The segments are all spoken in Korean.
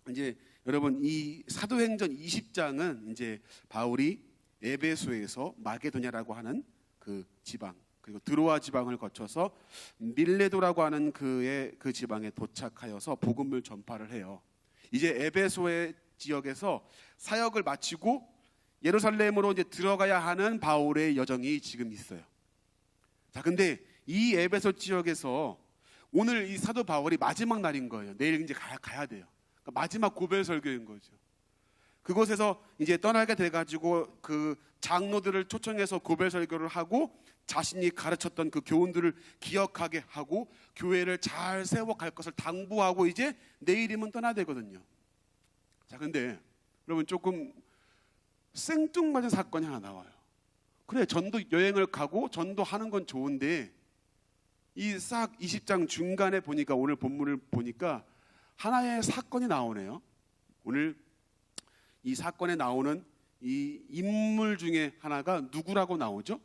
이제 여러분 이 사도행전 20장은 이제 바울이 에베소에서 마게도냐라고 하는 그 지방 그리고 드로아 지방을 거쳐서 밀레도라고 하는 그 지방에 도착하여서 복음을 전파를 해요. 이제 에베소의 지역에서 사역을 마치고 예루살렘으로 이제 들어가야 하는 바울의 여정이 지금 있어요. 자, 근데 이 에베소 지역에서 오늘 이 사도 바울이 마지막 날인 거예요. 내일 이제 가야 돼요. 그러니까 마지막 고별 설교인 거죠. 그곳에서 이제 떠나게 돼가지고 그 장로들을 초청해서 고별 설교를 하고 자신이 가르쳤던 그 교훈들을 기억하게 하고 교회를 잘 세워갈 것을 당부하고 이제 내일이면 떠나야 되거든요. 자, 근데 여러분 조금 생뚱맞은 사건이 하나 나와요. 그래, 전도 여행을 가고 전도하는 건 좋은데 이 싹 20장 중간에 보니까 오늘 본문을 보니까 하나의 사건이 나오네요. 오늘 이 사건에 나오는 이 인물 중에 하나가 누구라고 나오죠?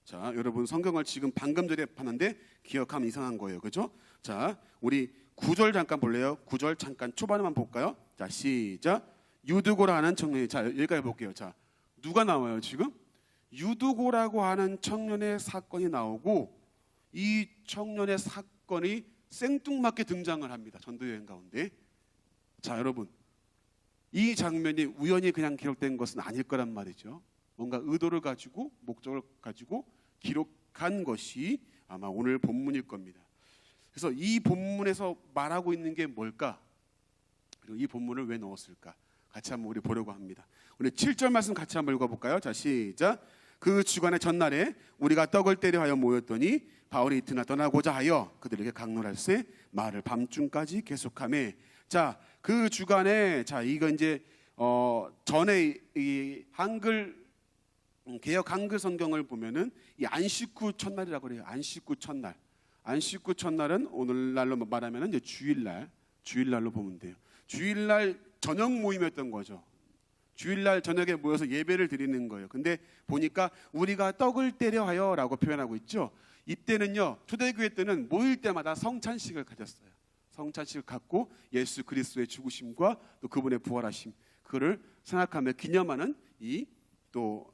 자, 여러분 성경을 지금 방금 전에 봤는데 기억하면 이상한 거예요. 그죠? 자, 우리 9절 잠깐 볼래요? 9절 잠깐 초반에만 볼까요? 자, 시작. 유두고라는 청년이, 자, 여기까지 볼게요. 자, 누가 나와요 지금? 유두고라고 하는 청년의 사건이 나오고 이 청년의 사건이 생뚱맞게 등장을 합니다. 전도여행 가운데. 자, 여러분 이 장면이 우연히 그냥 기록된 것은 아닐 거란 말이죠. 뭔가 의도를 가지고 목적을 가지고 기록한 것이 아마 오늘 본문일 겁니다. 그래서 이 본문에서 말하고 있는 게 뭘까? 그리고 이 본문을 왜 넣었을까? 같이 한번 우리 보려고 합니다. 우리 7절 말씀 같이 한번 읽어볼까요? 자, 시작. 그 주간의 전날에 우리가 떡을 떼려 하여 모였더니 바울이 이튿날 떠나고자 하여 그들에게 강론할세 말을 밤중까지 계속하매. 자, 그 주간에, 자, 이거 이제 전에 이 한글 개역 한글 성경을 보면은 이 안식 후 첫날이라고 그래요. 안식 후 첫날. 안식 후 첫날은 오늘날로 말하면은 이제 주일날로 보면 돼요. 주일날 저녁 모임이었던 거죠. 주일날 저녁에 모여서 예배를 드리는 거예요. 근데 보니까 우리가 떡을 떼려 하여라고 표현하고 있죠. 이때는요, 초대교회 때는 모일 때마다 성찬식을 가졌어요. 성찬식을 갖고 예수 그리스도의 죽으심과 또 그분의 부활하심, 그를 생각하며 기념하는 이 또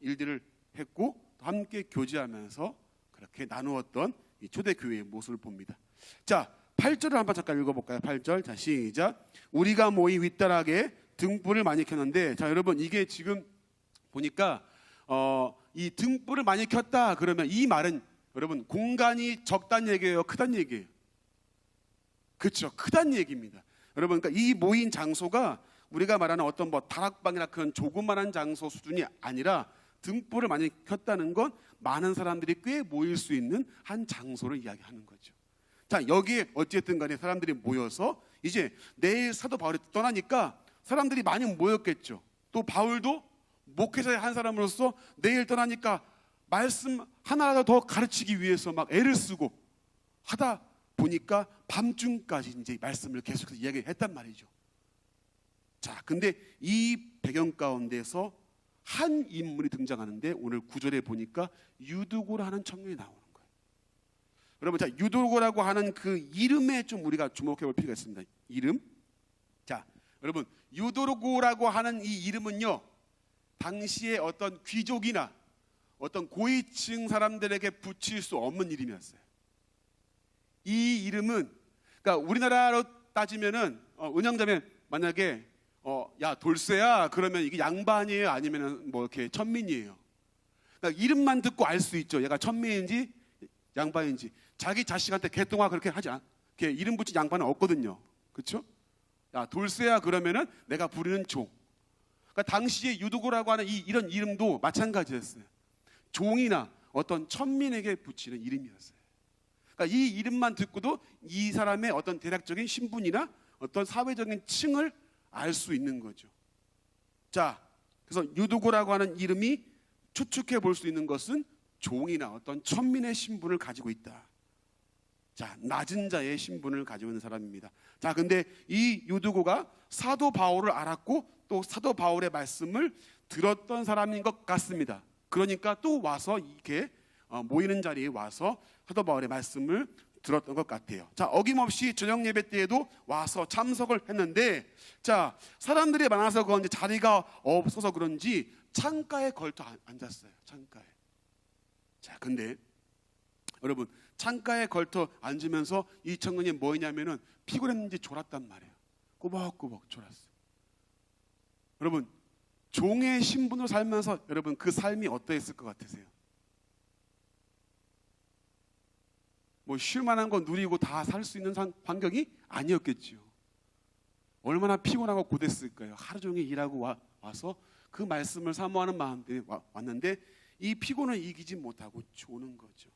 일들을 했고 또 함께 교제하면서 그렇게 나누었던 이 초대교회의 모습을 봅니다. 자, 8절을 한번 잠깐 읽어볼까요? 8절, 자, 시작. 우리가 모이 윗다락에 등불을 많이 켰는데, 자, 여러분 이게 지금 보니까 이 등불을 많이 켰다 그러면 이 말은 여러분 공간이 적다는 얘기예요, 크다는 얘기예요? 그렇죠, 크다는 얘기입니다. 여러분, 그러니까 이 모인 장소가 우리가 말하는 어떤 뭐 다락방이나 그런 조그만한 장소 수준이 아니라 등불을 많이 켰다는 건 많은 사람들이 꽤 모일 수 있는 한 장소를 이야기하는 거죠. 자, 여기에 어쨌든 간에 사람들이 모여서 이제 내일 사도 바울이 떠나니까 사람들이 많이 모였겠죠. 또 바울도 목회자의 한 사람으로서 내일 떠나니까 말씀 하나라도 더 가르치기 위해서 막 애를 쓰고 하다 보니까 밤중까지 이제 말씀을 계속해서 이야기했단 말이죠. 자, 근데 이 배경 가운데서 한 인물이 등장하는데 오늘 9절에 보니까 유두고라는 청년이 나오는 거예요. 여러분, 자, 유두고라고 하는 그 이름에 좀 우리가 주목해 볼 필요가 있습니다. 이름. 자, 여러분, 유두고라고 하는 이 이름은요, 당시에 어떤 귀족이나 어떤 고위층 사람들에게 붙일 수 없는 이름이었어요. 이 이름은, 그러니까 우리나라로 따지면은 은영자면 만약에 야 돌쇠야 그러면 이게 양반이에요, 아니면은 뭐 이렇게 천민이에요? 그러니까 이름만 듣고 알 수 있죠. 얘가 천민인지 양반인지. 자기 자식한테 개똥아 그렇게 하지 않. 이렇게 이름 붙인 양반은 없거든요. 그렇죠? 야 돌쇠야 그러면은 내가 부르는 종. 그러니까 당시에 유두고라고 하는 이런 이름도 마찬가지였어요. 종이나 어떤 천민에게 붙이는 이름이었어요. 그러니까 이 이름만 듣고도 이 사람의 어떤 대략적인 신분이나 어떤 사회적인 층을 알 수 있는 거죠. 자, 그래서 유두고라고 하는 이름이 추측해 볼 수 있는 것은 종이나 어떤 천민의 신분을 가지고 있다. 자, 낮은 자의 신분을 가지고 있는 사람입니다. 자, 근데 이 유두고가 사도 바울을 알았고 또 사도 바울의 말씀을 들었던 사람인 것 같습니다. 그러니까 또 와서 이렇게 모이는 자리에 와서 사도 바울의 말씀을 들었던 것 같아요. 자, 어김없이 저녁 예배 때에도 와서 참석을 했는데, 자, 사람들이 많아서 그런지 자리가 없어서 그런지 창가에 걸터 앉았어요. 창가에. 자, 근데 여러분, 창가에 걸터 앉으면서 이 청년이 뭐였냐면은 피곤했는지 졸았단 말이에요. 꾸벅꾸벅 졸았어요. 여러분, 종의 신분으로 살면서 여러분 그 삶이 어떠했을 것 같으세요? 뭐 쉴만한 거 누리고 다 살 수 있는 환경이 아니었겠지요. 얼마나 피곤하고 고됐을까요? 하루 종일 일하고 와서 그 말씀을 사모하는 마음들이 왔는데 이 피곤을 이기지 못하고 조는 거죠.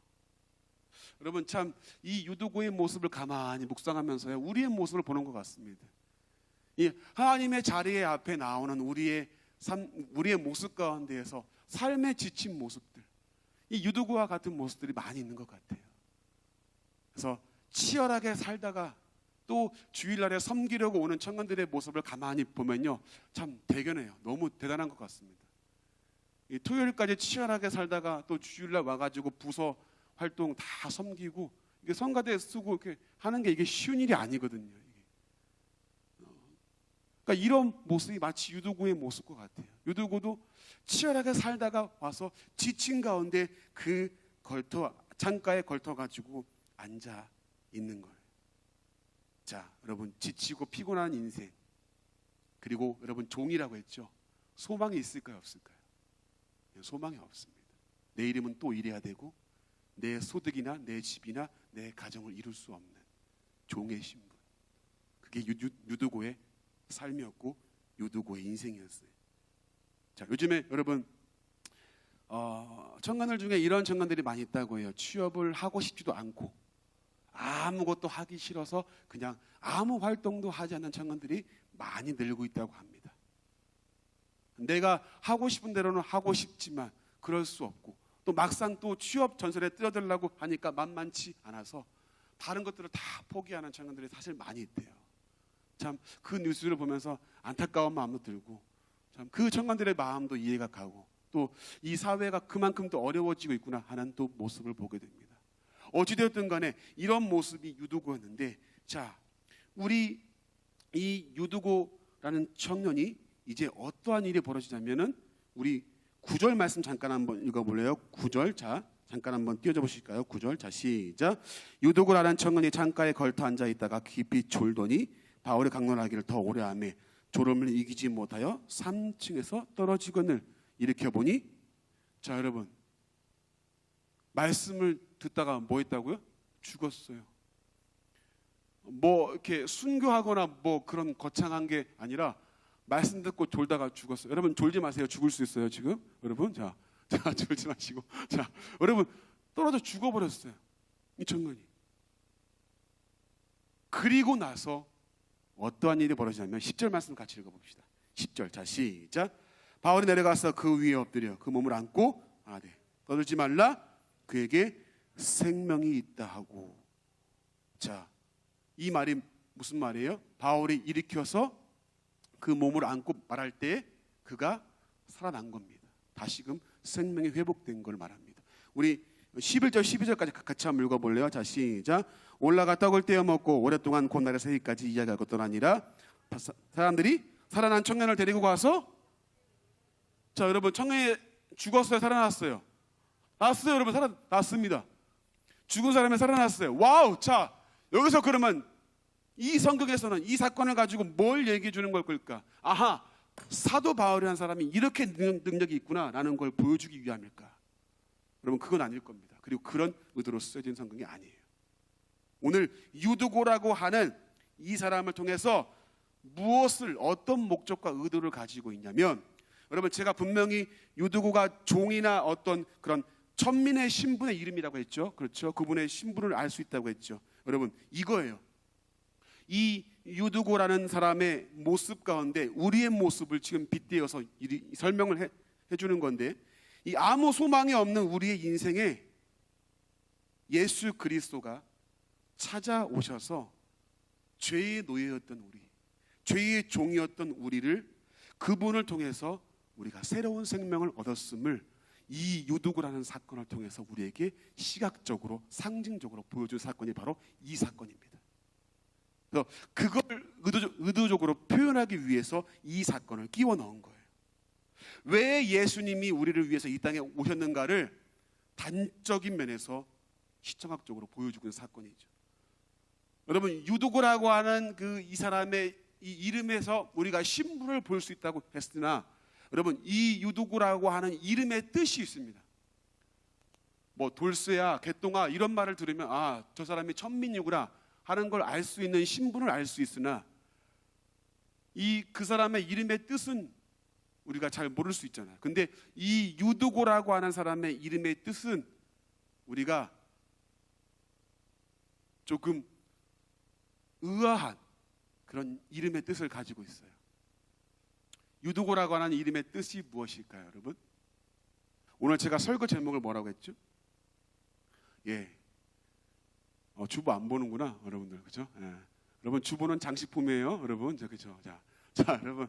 여러분, 참 이 유두고의 모습을 가만히 묵상하면서요, 우리의 모습을 보는 것 같습니다. 이 하나님의 자리에 앞에 나오는 우리의 모습 가운데에서 삶에 지친 모습들, 이 유두고와 같은 모습들이 많이 있는 것 같아요. 그래서 치열하게 살다가 또 주일날에 섬기려고 오는 청년들의 모습을 가만히 보면요, 참 대견해요. 너무 대단한 것 같습니다. 이 토요일까지 치열하게 살다가 또 주일날 와가지고 부서 활동 다 섬기고 이게 성가대 쓰고 이렇게 하는 게 이게 쉬운 일이 아니거든요. 그러니까 이런 모습이 마치 유두고의 모습과 같아요. 유두고도 치열하게 살다가 와서 지친 가운데 그 창가에 걸터가지고 앉아 있는 거예요. 자, 여러분, 지치고 피곤한 인생, 그리고 여러분 종이라고 했죠. 소망이 있을까요, 없을까요? 소망이 없습니다. 내 이름은 또 일해야 되고 내 소득이나 내 집이나 내 가정을 이룰 수 없는 종의 신분, 그게 유두고의 삶이었고 유두고의 인생이었어요. 자, 요즘에 여러분 청년들 중에 이런 청년들이 많이 있다고 해요. 취업을 하고 싶지도 않고 아무것도 하기 싫어서 그냥 아무 활동도 하지 않는 청년들이 많이 늘고 있다고 합니다. 내가 하고 싶은 대로는 하고 싶지만 그럴 수 없고 또 막상 또 취업 전선에 뛰어들려고 하니까 만만치 않아서 다른 것들을 다 포기하는 청년들이 사실 많이 있대요. 참 그 뉴스를 보면서 안타까운 마음도 들고 참 그 청년들의 마음도 이해가 가고 또 이 사회가 그만큼 또 어려워지고 있구나 하는 또 모습을 보게 됩니다. 어찌되었든 간에 이런 모습이 유두고였는데, 자, 우리 이 유두고라는 청년이 이제 어떠한 일이 벌어지냐면은 우리 9절 말씀 잠깐 한번 읽어볼래요? 9절, 자 잠깐 한번 띄워줘 보실까요? 9절, 자 시작. 유두고라는 청년이 창가에 걸터 앉아 있다가 깊이 졸더니 바울이 강론하기를 더 오래 하며 졸음을 이기지 못하여 3층에서 떨어지거늘 일으켜 보니, 자 여러분, 말씀을 듣다가 뭐 했다고요? 죽었어요. 뭐 이렇게 순교하거나 뭐 그런 거창한 게 아니라 말씀 듣고 졸다가 죽었어요. 여러분 졸지 마세요. 죽을 수 있어요 지금. 여러분 자 졸지 마시고, 자 여러분 떨어져 죽어버렸어요 이 청년이. 그리고 나서 어떠한 일이 벌어지냐면 10절 말씀 같이 읽어봅시다. 10절, 자 시작. 바울이 내려가서 그 위에 엎드려 그 몸을 안고 떠들지 말라, 그에게 생명이 있다 하고. 자, 이 말이 무슨 말이에요? 바울이 일으켜서 그 몸을 안고 말할 때 그가 살아난 겁니다. 다시금 생명이 회복된 걸 말합니다. 우리 11절 12절까지 같이 한번 읽어볼래요? 자 시작. 올라가 떡을 떼어 먹고 오랫동안 곧날에 새기까지 이야기하고 떠나니라. 사람들이 살아난 청년을 데리고 가서, 자 여러분, 청년이 죽었어요, 살아났어요? 났어요 여러분, 살아났습니다. 죽은 사람이 살아났어요. 와우. 자 여기서 그러면 이 성경에서는 이 사건을 가지고 뭘 얘기해 주는 걸까? 아하, 사도 바울이라는 사람이 이렇게 능력이 있구나라는 걸 보여주기 위함일까? 여러분 그건 아닐 겁니다. 그리고 그런 의도로 쓰여진 성경이 아니에요. 오늘 유두고라고 하는 이 사람을 통해서 무엇을, 어떤 목적과 의도를 가지고 있냐면, 여러분 제가 분명히 유두고가 종이나 어떤 그런 천민의 신분의 이름이라고 했죠. 그렇죠? 그분의 신분을 알 수 있다고 했죠. 여러분 이거예요. 이 유두고라는 사람의 모습 가운데 우리의 모습을 지금 빗대어서 설명을 해주는 건데, 이 아무 소망이 없는 우리의 인생에 예수 그리스도가 찾아오셔서 죄의 노예였던 우리, 죄의 종이었던 우리를, 그분을 통해서 우리가 새로운 생명을 얻었음을 이 유두고라는 사건을 통해서 우리에게 시각적으로 상징적으로 보여준 사건이 바로 이 사건입니다. 그래서 그걸 의도적으로 표현하기 위해서 이 사건을 끼워 넣은 거예요. 왜 예수님이 우리를 위해서 이 땅에 오셨는가를 단적인 면에서 시청학적으로 보여주고 있는 사건이죠. 여러분, 유두고라고 하는 그 이 사람의 이 이름에서 우리가 신분을 볼 수 있다고 했으나, 여러분, 이 유두고라고 하는 이름의 뜻이 있습니다. 뭐 돌쇠야, 개똥아 이런 말을 들으면 아, 저 사람이 천민이구나 하는 걸 알 수 있는 신분을 알 수 있으나, 그 사람의 이름의 뜻은 우리가 잘 모를 수 있잖아요. 근데 이 유두고라고 하는 사람의 이름의 뜻은 우리가 조금 의아한 그런 이름의 뜻을 가지고 있어요. 유두고라고 하는 이름의 뜻이 무엇일까요, 여러분? 오늘 제가 설교 제목을 뭐라고 했죠? 주보 안 보는구나, 여러분들, 그죠? 여러분, 주보는 장식품이에요, 여러분, 그죠? 자, 여러분,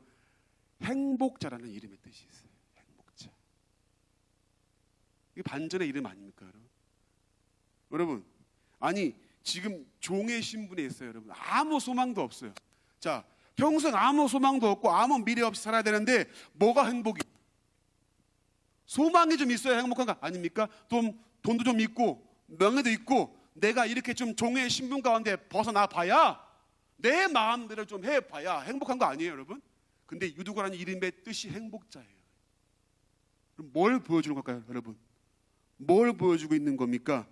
행복자라는 이름의 뜻이 있어요. 행복자. 이게 반전의 이름 아닙니까, 여러분? 여러분, 아니 지금 종의 신분에 있어요, 여러분. 아무 소망도 없어요. 자, 평생 아무 소망도 없고 아무 미래 없이 살아야 되는데 뭐가 행복이? 소망이 좀 있어야 행복한 거 아닙니까? 돈도 좀 있고 명예도 있고 내가 이렇게 좀 종의 신분 가운데 벗어나 봐야, 내 마음대로 좀 해봐야 행복한 거 아니에요, 여러분? 근데 유두고라는 이름의 뜻이 행복자예요. 그럼 뭘 보여주는 걸까요, 여러분? 뭘 보여주고 있는 겁니까?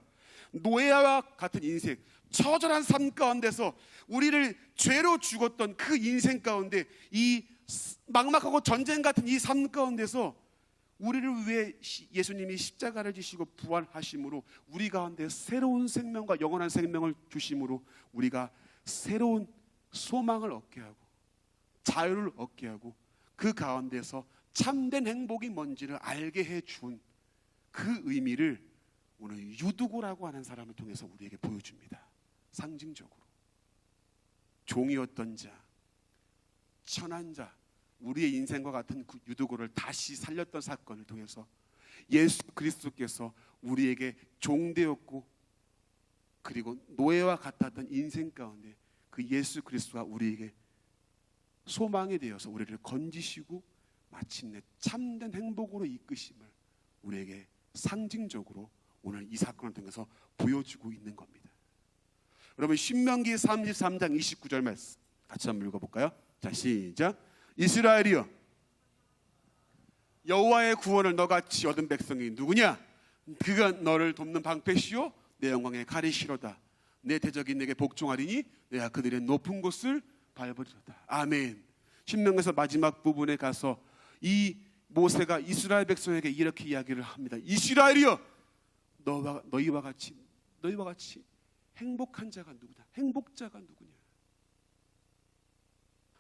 노예와 같은 인생, 처절한 삶 가운데서 우리를 죄로 죽었던 그 인생 가운데, 이 막막하고 전쟁 같은 이 삶 가운데서 우리를 위해 예수님이 십자가를 지시고 부활하심으로 우리 가운데 새로운 생명과 영원한 생명을 주심으로 우리가 새로운 소망을 얻게 하고 자유를 얻게 하고 그 가운데서 참된 행복이 뭔지를 알게 해준 그 의미를 오늘 유두고라고 하는 사람을 통해서 우리에게 보여줍니다. 상징적으로 종이었던 자, 천한 자, 우리의 인생과 같은 그 유두고를 다시 살렸던 사건을 통해서 예수 그리스도께서 우리에게 종되었고 그리고 노예와 같았던 인생 가운데 그 예수 그리스도가 우리에게 소망이 되어서 우리를 건지시고 마침내 참된 행복으로 이끄심을 우리에게 상징적으로 오늘 이 사건을 통해서 보여주고 있는 겁니다. 여러분, 신명기 33장 29절 말씀 같이 한번 읽어볼까요? 자, 시작. 이스라엘이여, 여호와의 구원을 너같이 얻은 백성이 누구냐? 그가 너를 돕는 방패시요 내 영광의 가리시로다. 내 대적이 내게 복종하리니 내가 그들의 높은 곳을 밟으리로다. 아멘. 신명기에서 마지막 부분에 가서 이 모세가 이스라엘 백성에게 이렇게 이야기를 합니다. 이스라엘이여, 너희와 같이 행복한 자가 누구냐? 행복자가 누구냐?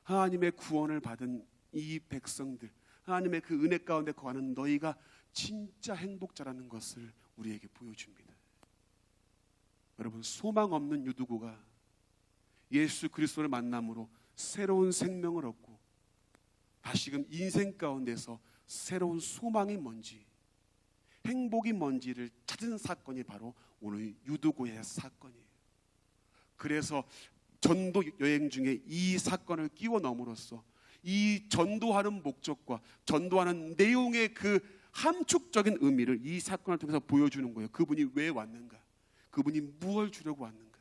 하나님의 구원을 받은 이 백성들, 하나님의 그 은혜 가운데 거하는 너희가 진짜 행복자라는 것을 우리에게 보여줍니다. 여러분, 소망 없는 유두고가 예수 그리스도를 만남으로 새로운 생명을 얻고 다시금 인생 가운데서 새로운 소망이 뭔지, 행복이 뭔지를 찾은 사건이 바로 오늘 유두고의 사건이에요. 그래서 전도 여행 중에 이 사건을 끼워 넣음으로써 이 전도하는 목적과 전도하는 내용의 그 함축적인 의미를 이 사건을 통해서 보여주는 거예요. 그분이 왜 왔는가? 그분이 무엇을 주려고 왔는가?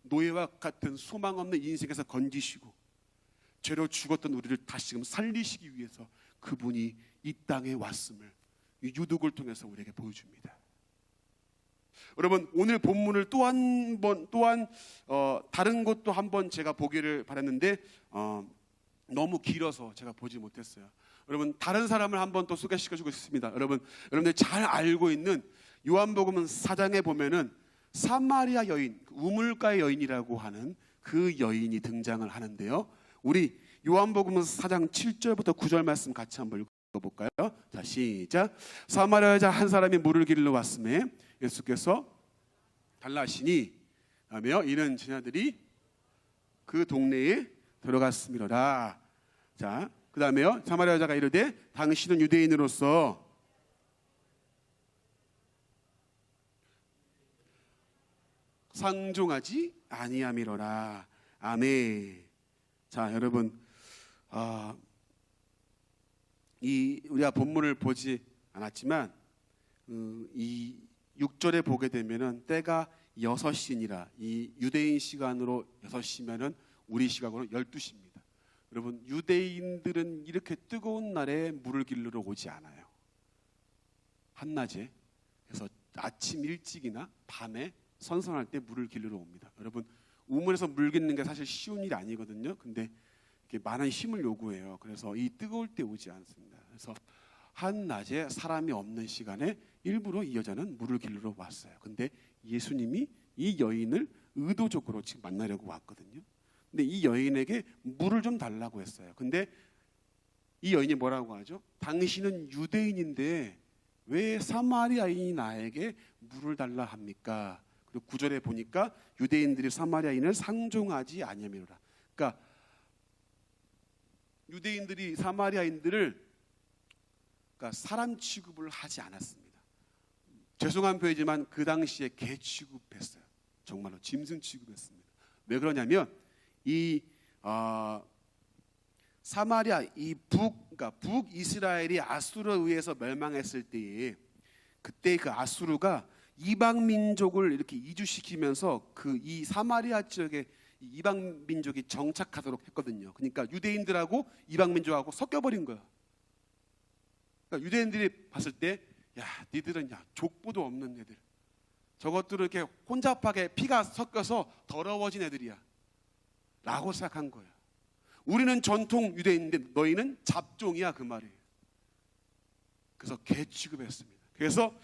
노예와 같은 소망 없는 인생에서 건지시고 죄로 죽었던 우리를 다시금 살리시기 위해서 그분이 이 땅에 왔음을 이 유두고를 통해서 우리에게 보여줍니다. 여러분, 오늘 본문을 또한 다른 것도 한번 제가 보기를 바랐는데 너무 길어서 제가 보지 못했어요. 여러분, 다른 사람을 한번 또 소개시켜주고 싶습니다. 여러분들 잘 알고 있는 요한복음 4장에 보면은 사마리아 여인, 우물가의 여인이라고 하는 그 여인이 등장을 하는데요. 우리 요한복음 4장 7절부터 9절 말씀 같이 한번 읽어볼까요? 자, 시작. 사마리아 여자 한 사람이 물을 길러 왔음에 예수께서 달라하시니 하며 이는 제자들이 그 동네에 들어갔음이로라. 자, 그 다음에요. 사마리아 여자가 이르되 당신은 유대인으로서 상종하지 아니함이로라. 아멘. 자, 여러분, 우리가 본문을 보지 않았지만 이 6절에 보게 되면은 때가 6시니라. 이 유대인 시간으로 6시면은 우리 시각으로 12시입니다. 여러분, 유대인들은 이렇게 뜨거운 날에 물을 길르러 오지 않아요. 한낮에. 그래서 아침 일찍이나 밤에 선선할 때 물을 길르러 옵니다. 여러분, 우물에서 물 깃는 게 사실 쉬운 일이 아니거든요. 근데 이렇게 많은 힘을 요구해요. 그래서 이 뜨거울 때 오지 않습니다. 그래서 한낮에 사람이 없는 시간에 일부러 이 여자는 물을 길르러 왔어요. 근데 예수님이 이 여인을 의도적으로 지금 만나려고 왔거든요. 근데 이 여인에게 물을 좀 달라고 했어요. 근데 이 여인이 뭐라고 하죠? 당신은 유대인인데 왜 사마리아인이 나에게 물을 달라 합니까? 그리고 9절에 보니까 유대인들이 사마리아인을 상종하지 아니함이로라. 그러니까 유대인들이 사마리아인들을 사람 취급을 하지 않았습니다. 죄송한 표현이지만 그 당시에 개 취급했어요. 정말로 짐승 취급했습니다. 왜 그러냐면 이 사마리아 이 그러니까 북이스라엘이 아수르에 의해서 멸망했을 때에 그때 그 아수르가 이방 민족을 이렇게 이주시키면서 그 이 사마리아 지역에 이방 민족이 정착하도록 했거든요. 그러니까 유대인들하고 이방 민족하고 섞여버린 거야. 그러니까 유대인들이 봤을 때, 야, 니들은 족보도 없는 애들. 저것들을 이렇게 혼잡하게 피가 섞여서 더러워진 애들이야. 라고 생각한 거예요. 우리는 전통 유대인인데 너희는 잡종이야, 그 말이에요. 그래서 개 취급했습니다. 그래서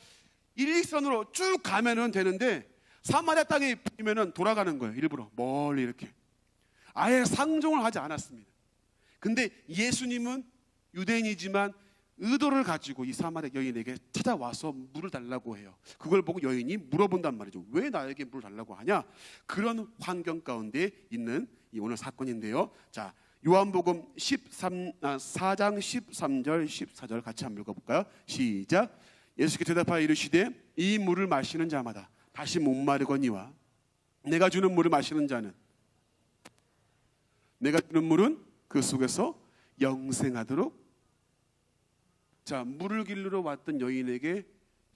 일직선으로 쭉 가면은 되는데 사마리아 땅에 보이면은 돌아가는 거예요. 일부러 멀리 이렇게. 아예 상종을 하지 않았습니다. 근데 예수님은 유대인이지만 의도를 가지고 이 사마리아 여인에게 찾아와서 물을 달라고 해요. 그걸 보고 여인이 물어본단 말이죠. 왜 나에게 물을 달라고 하냐? 그런 환경 가운데 있는 이 오늘 사건인데요. 자, 요한복음 4장 13절 14절 같이 한번 읽어볼까요? 시작. 예수께서 대답하여 이르시되 이 물을 마시는 자마다 다시 목마르거니와 내가 주는 물을 마시는 자는 내가 주는 물은 그 속에서 영생하도록. 자, 물을 길르러 왔던 여인에게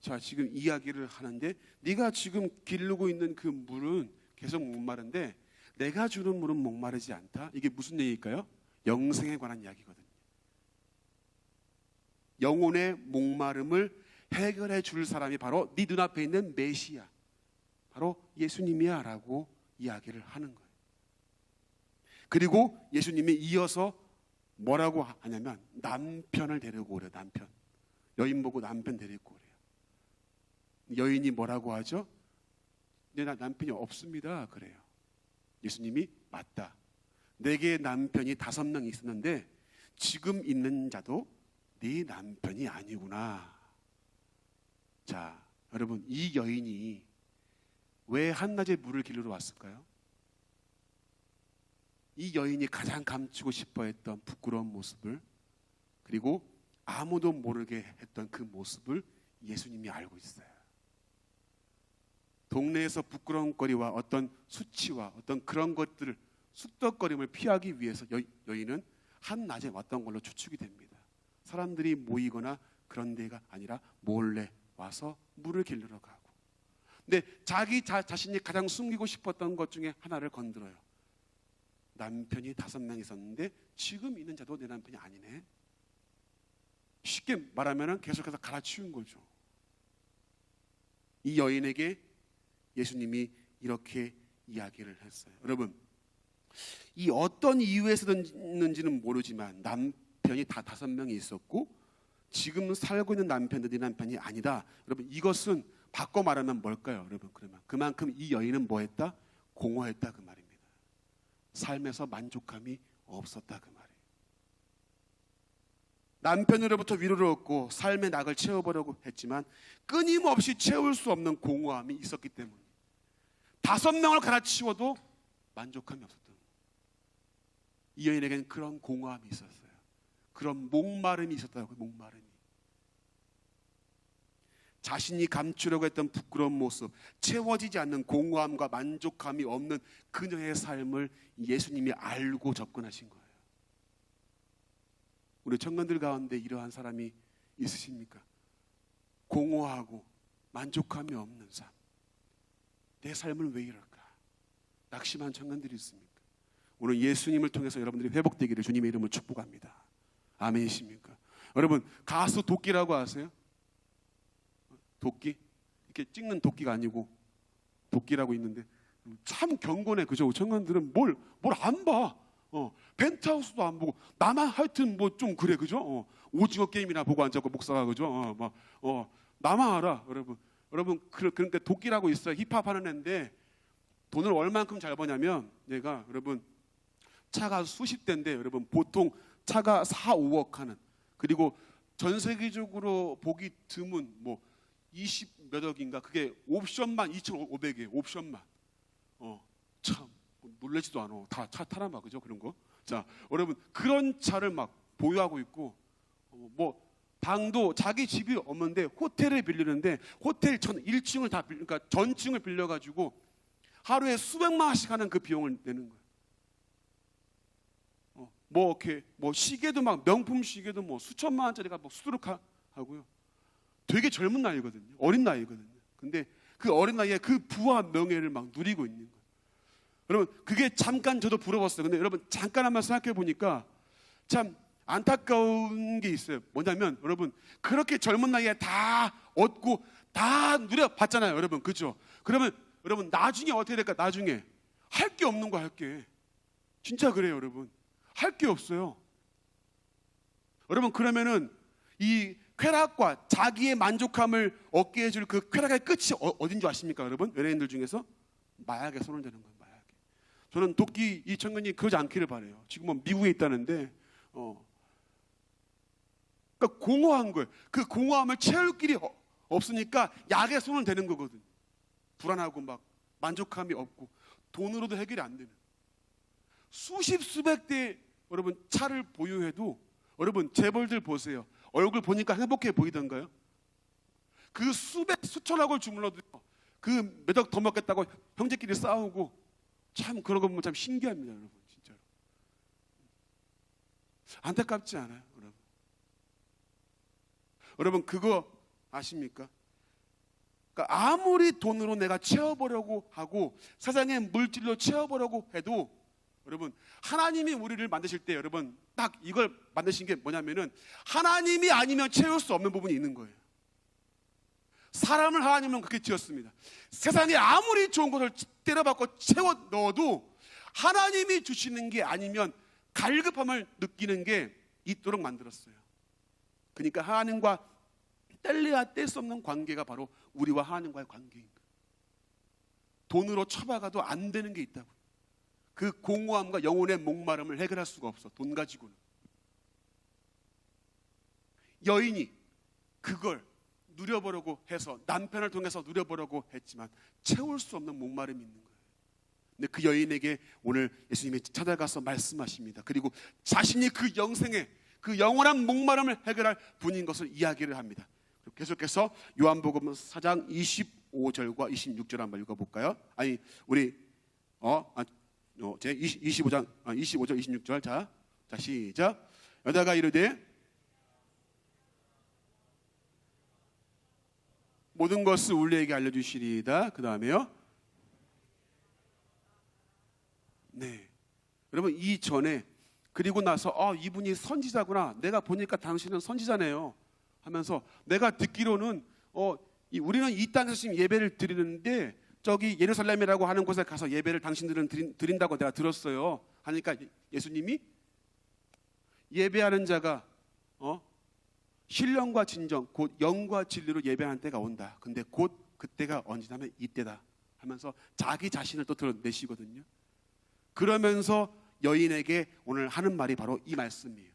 자 지금 이야기를 하는데 네가 지금 기르고 있는 그 물은 계속 목마른데 내가 주는 물은 목마르지 않다. 이게 무슨 얘기일까요? 영생에 관한 이야기거든요. 영혼의 목마름을 해결해 줄 사람이 바로 네 눈앞에 있는 메시아, 바로 예수님이야 라고 이야기를 하는 거예요. 그리고 예수님이 이어서 뭐라고 하냐면 남편을 데리고 오래요. 남편. 여인 보고 남편 데리고 오래요. 여인이 뭐라고 하죠? 내 남편이 없습니다 그래요. 예수님이 맞다. 내게 남편이 5명 있었는데 지금 있는 자도 네 남편이 아니구나. 자, 여러분, 이 여인이 왜 한낮에 물을 길르러 왔을까요? 이 여인이 가장 감추고 싶어 했던 부끄러운 모습을, 그리고 아무도 모르게 했던 그 모습을 예수님이 알고 있어요. 동네에서 부끄러운 거리와 어떤 수치와 어떤 그런 것들을 쑥덕거림을 피하기 위해서 여인은 한낮에 왔던 걸로 추측이 됩니다. 사람들이 모이거나 그런 데가 아니라 몰래 와서 물을 길르러 가고. 근데 자기 자신이 가장 숨기고 싶었던 것 중에 하나를 건드려요. 남편이 5명 있었는데 지금 있는 자도 내 남편이 아니네. 쉽게 말하면 계속해서 갈아치운 거죠. 이 여인에게 예수님이 이렇게 이야기를 했어요. 여러분, 이 어떤 이유에서든지는 모르지만 남편이 다 5명이 있었고 지금 살고 있는 남편도 네 남편이 아니다. 여러분, 이것은 바꿔 말하면 뭘까요? 여러분, 그러면 그만큼 이 여인은 뭐했다? 공허했다 그 말입니다. 삶에서 만족감이 없었다 그 말이에요. 남편으로부터 위로를 얻고 삶의 낙을 채워보려고 했지만 끊임없이 채울 수 없는 공허함이 있었기 때문에 5명을 갈아치워도 만족감이 없었던 거예요. 이 여인에게는 그런 공허함이 있었어요. 그런 목마름이 있었다고요. 목마름이. 자신이 감추려고 했던 부끄러운 모습, 채워지지 않는 공허함과 만족감이 없는 그녀의 삶을 예수님이 알고 접근하신 거예요. 우리 청년들 가운데 이러한 사람이 있으십니까? 공허하고 만족감이 없는 삶. 내 삶은 왜 이럴까? 낙심한 청년들이 있습니까? 오늘 예수님을 통해서 여러분들이 회복되기를 주님의 이름으로 축복합니다. 아멘이십니까? 여러분, 가수 도끼라고 아세요? 도끼? 이렇게 찍는 도끼가 아니고 도끼라고 있는데 참 경건해. 그죠? 청년들은 뭘 안 봐. 펜트하우스도 안 보고 나만 하여튼 뭐 좀 그래. 그죠? 오징어 게임이나 보고 앉았고 목사가. 그죠? 나만 알아. 여러분 그러니까 도끼라고 있어요. 힙합 하는 애인데 돈을 얼만큼 잘 버냐면 얘가 여러분 차가 수십 대인데 여러분 보통 차가 4, 5억 하는, 그리고 전 세계적으로 보기 드문 뭐 20 몇 억인가, 그게 옵션만 2,500에 옵션만. 참 놀라지도 않아. 다 차 타나 봐. 그죠? 그런 거. 자, 여러분 그런 차를 막 보유하고 있고, 뭐 방도 자기 집이 없는데 호텔을 빌리는데 호텔 전 1층을 다 그러니까 전층을 빌려 가지고 하루에 수백만 원씩 하는 그 비용을 내는 거예요. 뭐 이렇게 뭐 시계도 막 명품 시계도 뭐 수천만 원짜리가 뭐 수두룩하고요. 되게 젊은 나이거든요. 어린 나이거든요. 근데 그 어린 나이에 그 부와 명예를 막 누리고 있는 거예요. 여러분 그게 잠깐 저도 부러웠어요. 근데 여러분 잠깐 한번 생각해 보니까 참 안타까운 게 있어요. 뭐냐면 여러분 그렇게 젊은 나이에 다 얻고 다 누려봤잖아요. 여러분 그죠? 그러면 여러분 나중에 어떻게 될까? 나중에 할 게 없는 거. 할 게 진짜 그래요. 여러분 할 게 없어요. 여러분 그러면은 이 쾌락과 자기의 만족함을 얻게 해줄 그 쾌락의 끝이 어딘 줄 아십니까? 여러분 연예인들 중에서 마약에 손을 대는 거예요. 마약에. 저는 도끼 이 청년이 그러지 않기를 바라요. 지금은 미국에 있다는데 그러니까 공허한 거예요. 그 공허함을 채울 길이 없으니까 약에 손을 대는 거거든. 불안하고 막 만족감이 없고 돈으로도 해결이 안 되는, 수십 수백 대 여러분 차를 보유해도 여러분 재벌들 보세요. 얼굴 보니까 행복해 보이던가요? 그 수백 수천억을 주물러도 그 몇 억 더 먹겠다고 형제끼리 싸우고, 참 그런 거 보면 참 신기합니다. 여러분 진짜로 안타깝지 않아요? 여러분 그거 아십니까? 그러니까 아무리 돈으로 내가 채워보려고 하고 세상의 물질로 채워보려고 해도 여러분 하나님이 우리를 만드실 때 여러분 딱 이걸 만드신 게 뭐냐면은 하나님이 아니면 채울 수 없는 부분이 있는 거예요. 사람을 하나님은 그렇게 지었습니다. 세상에 아무리 좋은 것을 때려박고 채워 넣어도 하나님이 주시는 게 아니면 갈급함을 느끼는 게 있도록 만들었어요. 그러니까 하나님과 뗄래야 뗄 수 없는 관계가 바로 우리와 하나님과의 관계인 거예요. 돈으로 쳐박아도 안 되는 게 있다고. 그 공허함과 영혼의 목마름을 해결할 수가 없어. 돈 가지고는. 여인이 그걸 누려보려고 해서 남편을 통해서 누려보려고 했지만 채울 수 없는 목마름이 있는 거예요. 근데 그 여인에게 오늘 예수님이 찾아가서 말씀하십니다. 그리고 자신이 그 영생의 그 영원한 목마름을 해결할 분인 것을 이야기를 합니다. 계속해서 요한복음 4장 25절과 26절 한번 읽어볼까요? 아니 우리 제 25장 25절 26절 자 시작. 여자가 이르되 모든 것을 우리에게 알려주시리이다. 그 다음에요. 네, 여러분 이전에 그리고 나서 이분이 선지자구나. 내가 보니까 당신은 선지자네요 하면서 내가 듣기로는 우리는 이 땅에서 지금 예배를 드리는데 저기 예루살렘이라고 하는 곳에 가서 예배를 당신들은 드린다고 내가 들었어요 하니까 예수님이 예배하는 자가 신령과 진정 곧 영과 진리로 예배하는 때가 온다. 근데 곧 그때가 언제냐면 이때다 하면서 자기 자신을 또 드러내시거든요. 그러면서 여인에게 오늘 하는 말이 바로 이 말씀이에요.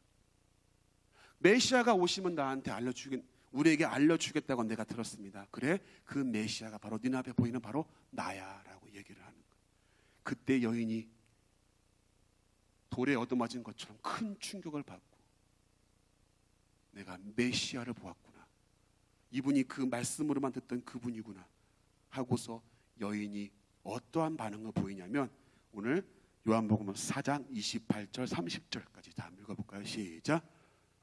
메시아가 오시면 나한테 우리에게 알려주겠다고 내가 들었습니다. 그래, 그 메시아가 바로 네 앞에 보이는 바로 나야 라고 얘기를 하는 거예요. 그때 여인이 돌에 얻어맞은 것처럼 큰 충격을 받고 내가 메시아를 보았구나. 이분이 그 말씀으로만 듣던 그분이구나 하고서 여인이 어떠한 반응을 보이냐면 오늘 요한복음 4장 28절 30절까지 다 읽어볼까요? 시작.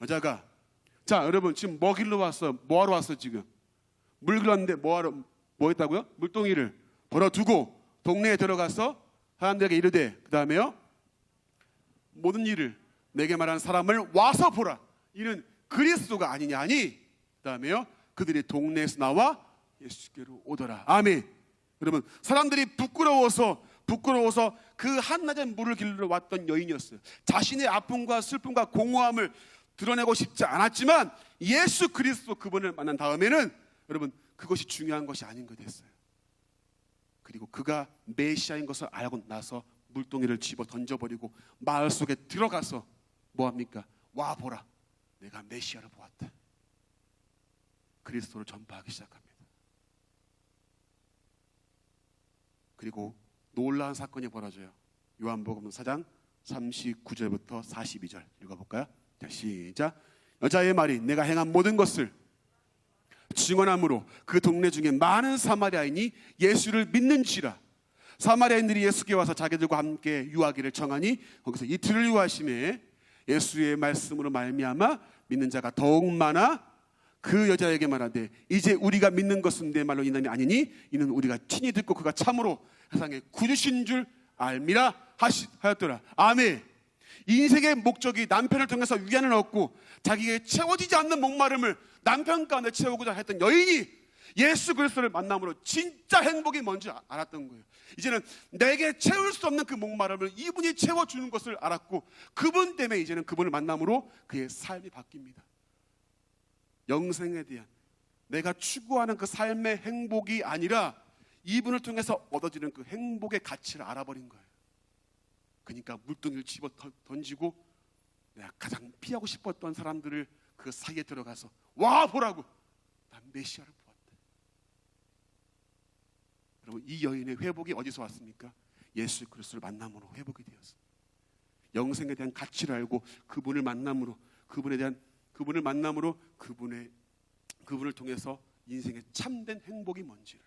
여자가 자 여러분 지금 뭐 길러 왔어? 뭐하러 왔어? 지금 물 길렀는데 뭐 했다고요? 물동이를 벌어두고 동네에 들어가서 사람들에게 이르되 그 다음에요 모든 일을 내게 말하는 사람을 와서 보라. 이는 그리스도가 아니냐 하니 그 다음에요 그들이 동네에서 나와 예수께로 오더라. 아멘. 여러분 사람들이 부끄러워서 그 한낮에 물을 길러 왔던 여인이었어요. 자신의 아픔과 슬픔과 공허함을 드러내고 싶지 않았지만 예수 그리스도 그분을 만난 다음에는 여러분 그것이 중요한 것이 아닌 것 됐어요. 그리고 그가 메시아인 것을 알고 나서 물동이를 집어 던져버리고 마을 속에 들어가서 뭐합니까? 와 보라 내가 메시아를 보았다. 그리스도를 전파하기 시작합니다. 그리고 놀라운 사건이 벌어져요. 요한복음 4장 39절부터 42절 읽어볼까요? 자, 시작. 여자의 말이 내가 행한 모든 것을 증언함으로 그 동네 중에 많은 사마리아인이 예수를 믿는지라. 사마리아인들이 예수께 와서 자기들과 함께 유하기를 청하니 거기서 이틀을 유하심에 예수의 말씀으로 말미암아 믿는 자가 더욱 많아 그 여자에게 말하되 이제 우리가 믿는 것은 내 말로 인함이 아니니 이는 우리가 친히 듣고 그가 참으로 세상에 구주신 줄 알미라 하였더라. 아멘. 인생의 목적이 남편을 통해서 위안을 얻고 자기에게 채워지지 않는 목마름을 남편 가운데 채우고자 했던 여인이 예수 그리스도를 만남으로 진짜 행복이 뭔지 알았던 거예요. 이제는 내게 채울 수 없는 그 목마름을 이분이 채워주는 것을 알았고 그분 때문에 이제는 그분을 만남으로 그의 삶이 바뀝니다. 영생에 대한 내가 추구하는 그 삶의 행복이 아니라 이분을 통해서 얻어지는 그 행복의 가치를 알아버린 거예요. 그러니까 물동이를 집어 던지고 내가 가장 피하고 싶었던 사람들을 그 사이에 들어가서 와 보라고 난 메시아를 보았다. 여러분 이 여인의 회복이 어디서 왔습니까? 예수 그리스도를 만남으로 회복이 되었어요. 영생에 대한 가치를 알고 그분을 만남으로 그분을 만남으로 그분을 통해서 인생의 참된 행복이 뭔지를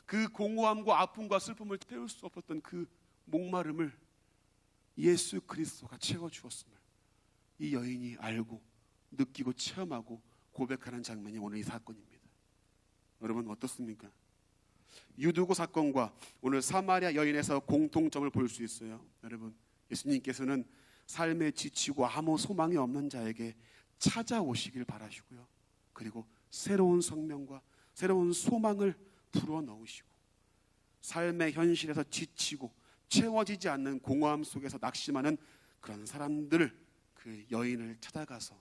그 공허함과 아픔과 슬픔을 태울 수 없었던 그 목마름을 예수 그리스도가 채워주었음을 이 여인이 알고 느끼고 체험하고 고백하는 장면이 오늘 이 사건입니다. 여러분 어떻습니까? 유두고 사건과 오늘 사마리아 여인에서 공통점을 볼 수 있어요. 여러분 예수님께서는 삶에 지치고 아무 소망이 없는 자에게 찾아오시길 바라시고요. 그리고 새로운 생명과 새로운 소망을 불어넣으시고 삶의 현실에서 지치고 채워지지 않는 공허함 속에서 낙심하는 그런 사람들을 그 여인을 찾아가서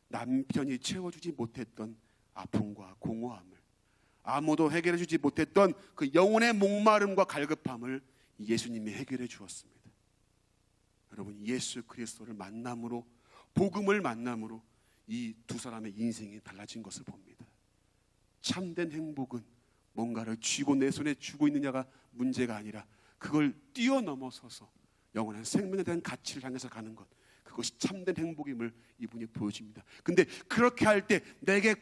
남편이 채워주지 못했던 아픔과 공허함을 아무도 해결해주지 못했던 그 영혼의 목마름과 갈급함을 예수님이 해결해 주었습니다. 여러분 예수 그리스도를 만남으로 복음을 만남으로 이 두 사람의 인생이 달라진 것을 봅니다. 참된 행복은 뭔가를 쥐고 내 손에 쥐고 있느냐가 문제가 아니라 그걸 뛰어넘어서서 영원한 생명에 대한 가치를 향해서 가는 것, 그것이 참된 행복임을 이분이 보여줍니다. 근데 그렇게 할 때 내게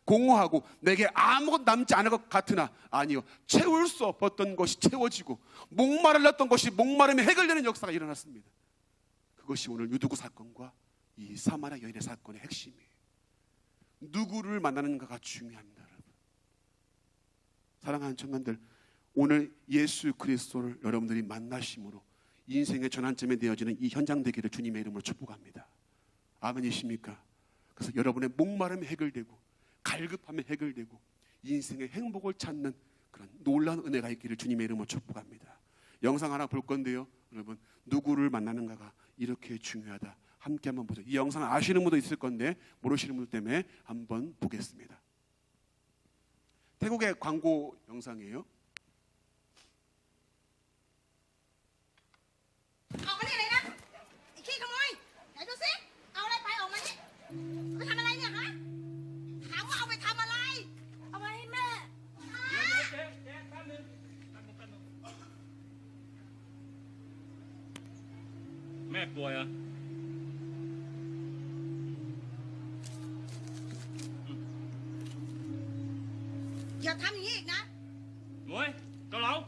공허하고 내게 아무것도 남지 않을 것 같으나 아니요, 채울 수 없었던 것이 채워지고 목마르던 것이 목마름이 해결되는 역사가 일어났습니다. 그것이 오늘 유두구 사건과 이 사마리아 여인의 사건의 핵심이에요. 누구를 만나는가가 중요합니다. 여러분 사랑하는 청년들, 오늘 예수 그리스도를 여러분들이 만나심으로 인생의 전환점에 되어지는 이 현장 되기를 주님의 이름으로 축복합니다. 아멘이십니까? 그래서 여러분의 목마름이 해결되고 갈급함이 해결되고 인생의 행복을 찾는 그런 놀라운 은혜가 있기를 주님의 이름으로 축복합니다. 영상 하나 볼 건데요, 여러분 누구를 만나는가가 이렇게 중요하다. 함께 한번 보죠. 이 영상 아시는 분도 있을 건데 모르시는 분들 때문에 한번 보겠습니다. 태국의 광고 영상이에요. ออกมานี่เลยนะไอ้ขี้ขโมยไหนดูสิเอาอะไรไปออกมานี่เอาไปทำอะไรเนี่ยฮะถามว่าเอาไปทำอะไรเอาไปให้แม่เจ๊แป๊บนึงแม่ป่วยเหรอ อย่าทำอย่างนี้อีกนะ Muối, cao lẩu.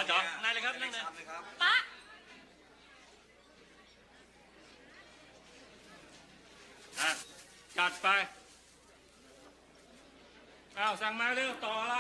Chọ, nay lên khắp, nay lên. ป้า จัดไปอ้าวสั่งมาเร็วต่ออะไร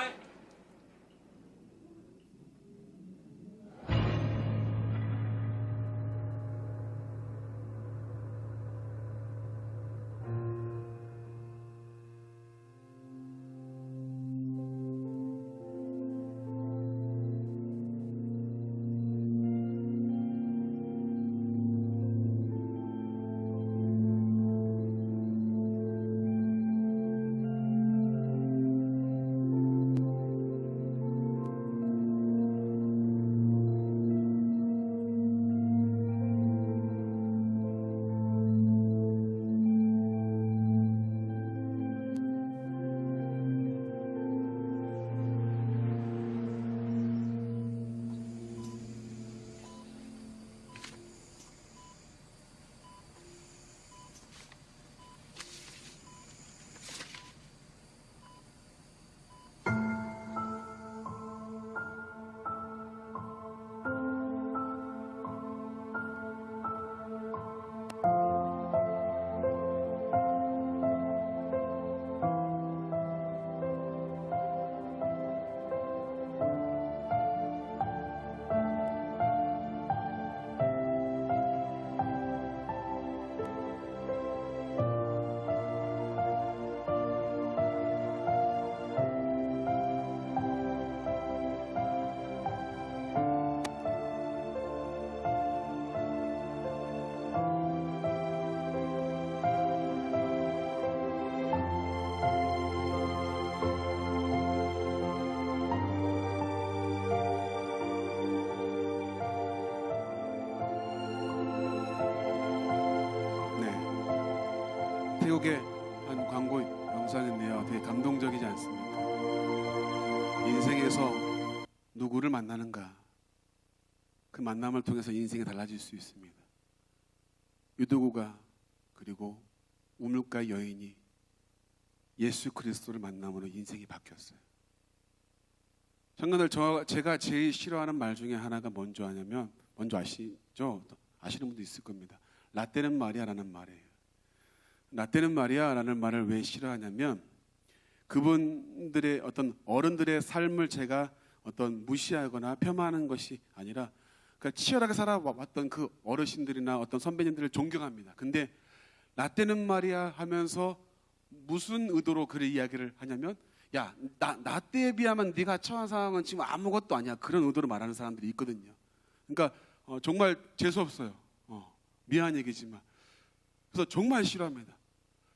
태국의 한 광고 영상인데요. 되게 감동적이지 않습니까? 인생에서 누구를 만나는가, 그 만남을 통해서 인생이 달라질 수 있습니다. 유도구가 그리고 우물가 여인이 예수 그리스도를 만남으로 인생이 바뀌었어요. 청년들, 제가 제일 싫어하는 말 중에 하나가 뭔지 아냐면, 뭔지 아시죠? 아시는 분도 있을 겁니다. 라떼는 말이야라는 말이에요. 라떼는 말이야라는 말을 왜 싫어하냐면, 그분들의 어떤 어른들의 삶을 제가 어떤 무시하거나 폄하하는 것이 아니라, 그러니까 치열하게 살아왔던 그 어르신들이나 어떤 선배님들을 존경합니다. 근데 라떼는 말이야 하면서 무슨 의도로 그 이야기를 하냐면, 야, 나 때에 비하면 네가 처한 상황은 지금 아무것도 아니야, 그런 의도로 말하는 사람들이 있거든요. 그러니까 정말 재수 없어요. 미안 얘기지만. 그래서 정말 싫어합니다.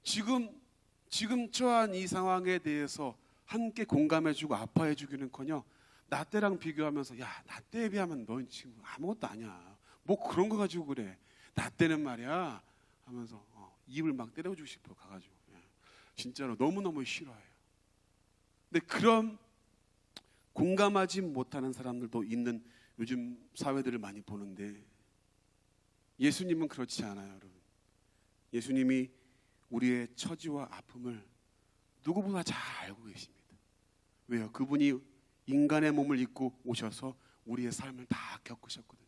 지금 처한 이 상황에 대해서 함께 공감해주고 아파해주기는커녕 나 때랑 비교하면서, 야, 나 때에 비하면 넌 지금 아무것도 아니야, 뭐 그런 거 가지고 그래, 나 때는 말이야 하면서 입을 막 때려주고 싶어 가가지고. 진짜로 너무너무 싫어해요. 근데 그런 공감하지 못하는 사람들도 있는 요즘 사회들을 많이 보는데, 예수님은 그렇지 않아요, 여러분. 예수님이 우리의 처지와 아픔을 누구보다 잘 알고 계십니다. 왜요? 그분이 인간의 몸을 입고 오셔서 우리의 삶을 다 겪으셨거든요.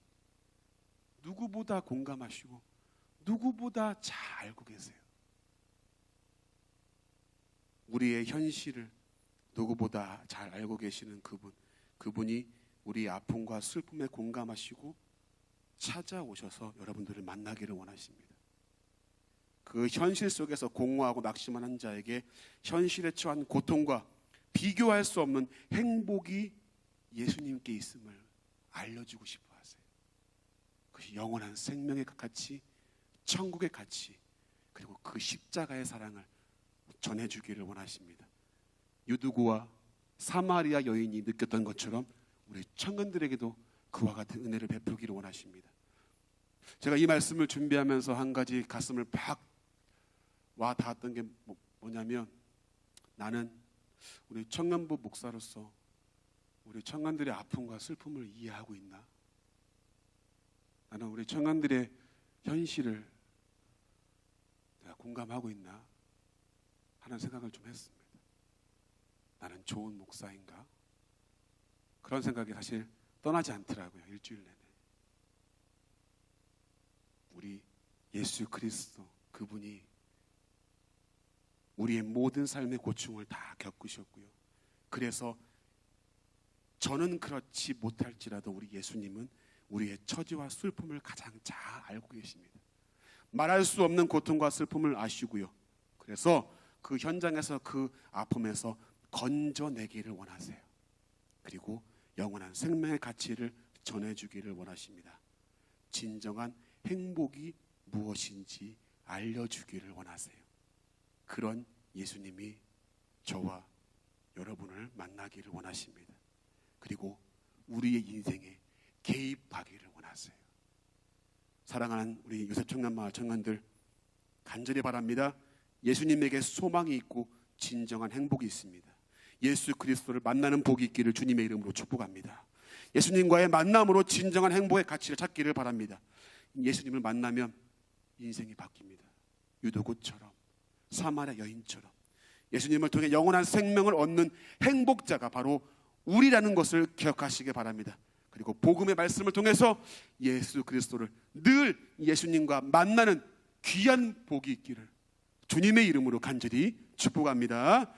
누구보다 공감하시고 누구보다 잘 알고 계세요. 우리의 현실을 누구보다 잘 알고 계시는 그분이 우리의 아픔과 슬픔에 공감하시고 찾아오셔서 여러분들을 만나기를 원하십니다. 그 현실 속에서 공허하고 낙심한 자에게 현실에 처한 고통과 비교할 수 없는 행복이 예수님께 있음을 알려주고 싶어 하세요. 그것이 영원한 생명의 가치, 천국의 가치, 그리고 그 십자가의 사랑을 전해주기를 원하십니다. 유두구와 사마리아 여인이 느꼈던 것처럼 우리 청년들에게도 그와 같은 은혜를 베풀기를 원하십니다. 제가 이 말씀을 준비하면서 한 가지 가슴을 팍 와 닿았던 게 뭐냐면, 나는 우리 청년부 목사로서 우리 청년들의 아픔과 슬픔을 이해하고 있나? 나는 우리 청년들의 현실을 내가 공감하고 있나? 하는 생각을 좀 했습니다. 나는 좋은 목사인가? 그런 생각이 사실 떠나지 않더라고요. 일주일 내내. 우리 예수 그리스도 그분이 우리의 모든 삶의 고충을 다 겪으셨고요. 그래서 저는 그렇지 못할지라도 우리 예수님은 우리의 처지와 슬픔을 가장 잘 알고 계십니다. 말할 수 없는 고통과 슬픔을 아시고요. 그래서 그 현장에서 그 아픔에서 건져내기를 원하세요. 그리고 영원한 생명의 가치를 전해주기를 원하십니다. 진정한 행복이 무엇인지 알려주기를 원하세요. 그런 예수님이 저와 여러분을 만나기를 원하십니다. 그리고 우리의 인생에 개입하기를 원하세요. 사랑하는 우리 요셉 청년마을 청년들, 간절히 바랍니다. 예수님에게 소망이 있고 진정한 행복이 있습니다. 예수 그리스도를 만나는 복이 있기를 주님의 이름으로 축복합니다. 예수님과의 만남으로 진정한 행복의 가치를 찾기를 바랍니다. 예수님을 만나면 인생이 바뀝니다. 유도고처럼, 사마리아 여인처럼 예수님을 통해 영원한 생명을 얻는 행복자가 바로 우리라는 것을 기억하시기 바랍니다. 그리고 복음의 말씀을 통해서 예수 그리스도를 늘 예수님과 만나는 귀한 복이 있기를 주님의 이름으로 간절히 축복합니다.